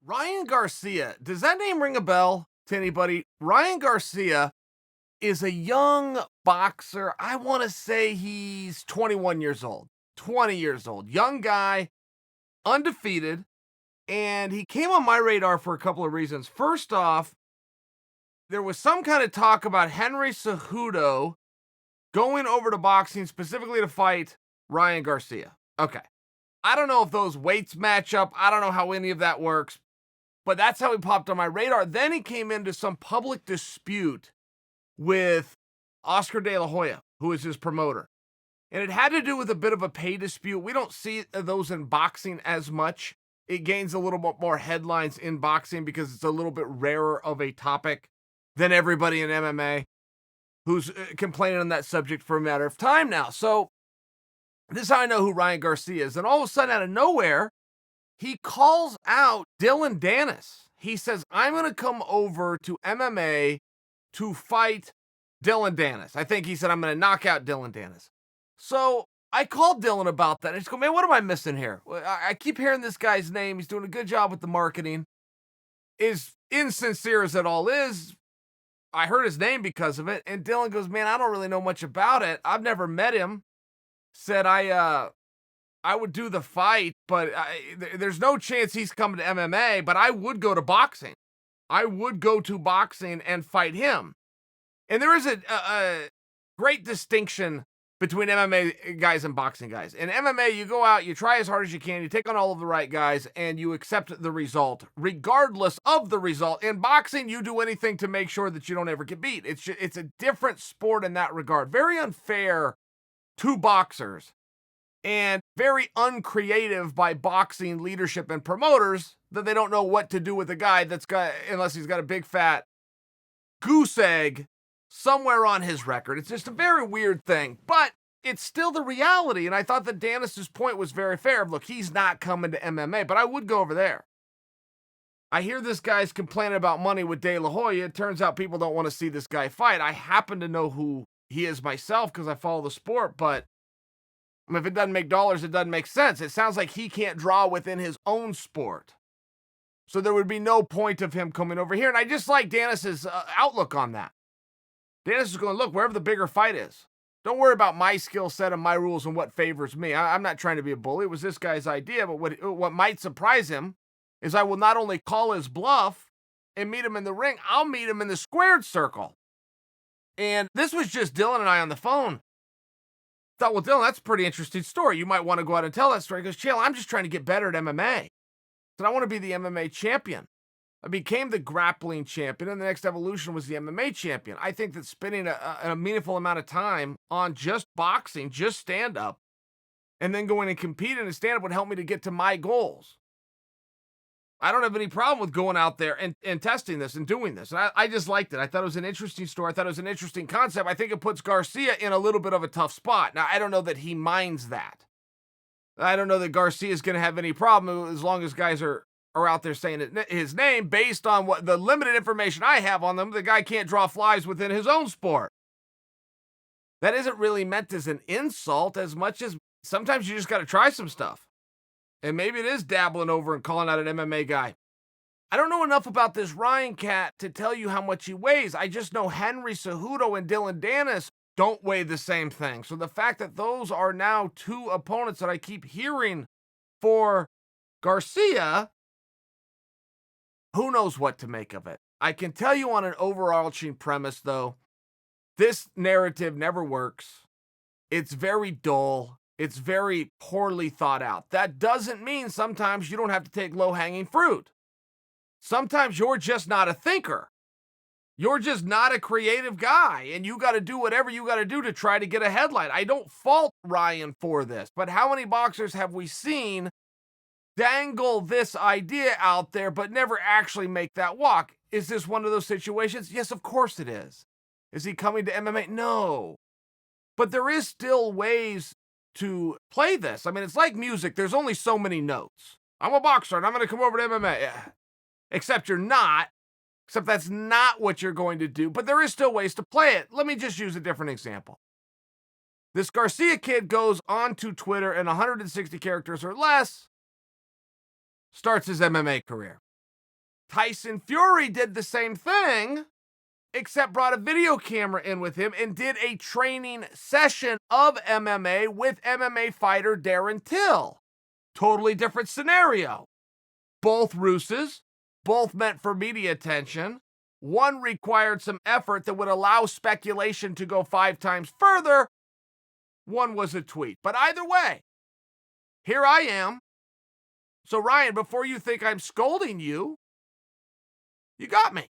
Ryan Garcia, does that name ring a bell to anybody? Ryan Garcia is a young boxer. I want to say he's 21 years old, 20 years old, young guy, undefeated. And he came on my radar for a couple of reasons. First off, there was some kind of talk about Henry Cejudo going over to boxing specifically to fight Ryan Garcia. Okay. I don't know if those weights match up. I don't know how any of that works, but that's how he popped on my radar. Then he came into some public dispute with Oscar De La Hoya, who is his promoter. And it had to do with a bit of a pay dispute. We don't see those in boxing as much. It gains a little bit more headlines in boxing because it's a little bit rarer of a topic than everybody in MMA who's complaining on that subject for a matter of time now. So this is how I know who Ryan Garcia is. And all of a sudden, out of nowhere, he calls out Dillon Danis. He says, I'm going to come over to MMA to fight Dillon Danis. I think he said, I'm going to knock out Dillon Danis. So I called Dillon about that. I just go, man, what am I missing here? I keep hearing this guy's name. He's doing a good job with the marketing. As insincere as it all is, I heard his name because of it. And Dillon goes, man, I don't really know much about it. I've never met him. Said I would do the fight, but there's no chance he's coming to MMA, but I would go to boxing. I would go to boxing and fight him. And there is a great distinction between MMA guys and boxing guys. In MMA, you go out, you try as hard as you can, you take on all of the right guys, and you accept the result, regardless of the result. In boxing, you do anything to make sure that you don't ever get beat. It's a different sport in that regard. Very unfair to boxers, and very uncreative by boxing leadership and promoters that they don't know what to do with a guy unless he's got a big fat goose egg somewhere on his record. It's just a very weird thing, but it's still the reality. And I thought that Danis's point was very fair. Look, he's not coming to MMA, but I would go over there. I hear this guy's complaining about money with De La Hoya. It turns out people don't want to see this guy fight. I happen to know who he is myself because I follow the sport, but if it doesn't make dollars, it doesn't make sense. It sounds like he can't draw within his own sport. So there would be no point of him coming over here. And I just like Danis's outlook on that. Danis is going, look, wherever the bigger fight is. Don't worry about my skill set and my rules and what favors me. I'm not trying to be a bully. It was this guy's idea, but what might surprise him is I will not only call his bluff and meet him in the ring, I'll meet him in the squared circle. And this was just Dillon and I on the phone. Thought, well, Dillon, that's a pretty interesting story. You might want to go out and tell that story. He goes, Chael, I'm just trying to get better at MMA. Said, I want to be the MMA champion. I became the grappling champion, and the next evolution was the MMA champion. I think that spending a meaningful amount of time on just boxing, just stand-up, and then going and competing in stand-up would help me to get to my goals. I don't have any problem with going out there and testing this and doing this. And I just liked it. I thought it was an interesting story. I thought it was an interesting concept. I think it puts Garcia in a little bit of a tough spot. Now, I don't know that he minds that. I don't know that Garcia is going to have any problem as long as guys are out there saying his name based on what the limited information I have on them. The guy can't draw flies within his own sport. That isn't really meant as an insult as much as sometimes you just got to try some stuff. And maybe it is dabbling over and calling out an MMA guy. I don't know enough about this Ryan cat to tell you how much he weighs. I just know Henry Cejudo and Dillon Danis don't weigh the same thing. So the fact that those are now two opponents that I keep hearing for Garcia, who knows what to make of it. I can tell you on an overarching premise, though, this narrative never works. It's very dull. It's very poorly thought out. That doesn't mean sometimes you don't have to take low-hanging fruit. Sometimes you're just not a thinker. You're just not a creative guy, and you got to do whatever you got to do to try to get a headline. I don't fault Ryan for this, but how many boxers have we seen dangle this idea out there but never actually make that walk? Is this one of those situations? Yes, of course it is. Is he coming to MMA? No. But there is still ways to play this. I mean, it's like music. There's only so many notes. I'm a boxer and I'm going to come over to MMA. Yeah. Except you're not. Except that's not what you're going to do. But there is still ways to play it. Let me just use a different example. This Garcia kid goes onto Twitter in 160 characters or less, starts his MMA career. Tyson Fury did the same thing, except brought a video camera in with him and did a training session of MMA with MMA fighter Darren Till. Totally different scenario. Both ruses, both meant for media attention. One required some effort that would allow speculation to go 5 times further. One was a tweet. But either way, here I am. So Ryan, before you think I'm scolding you, you got me.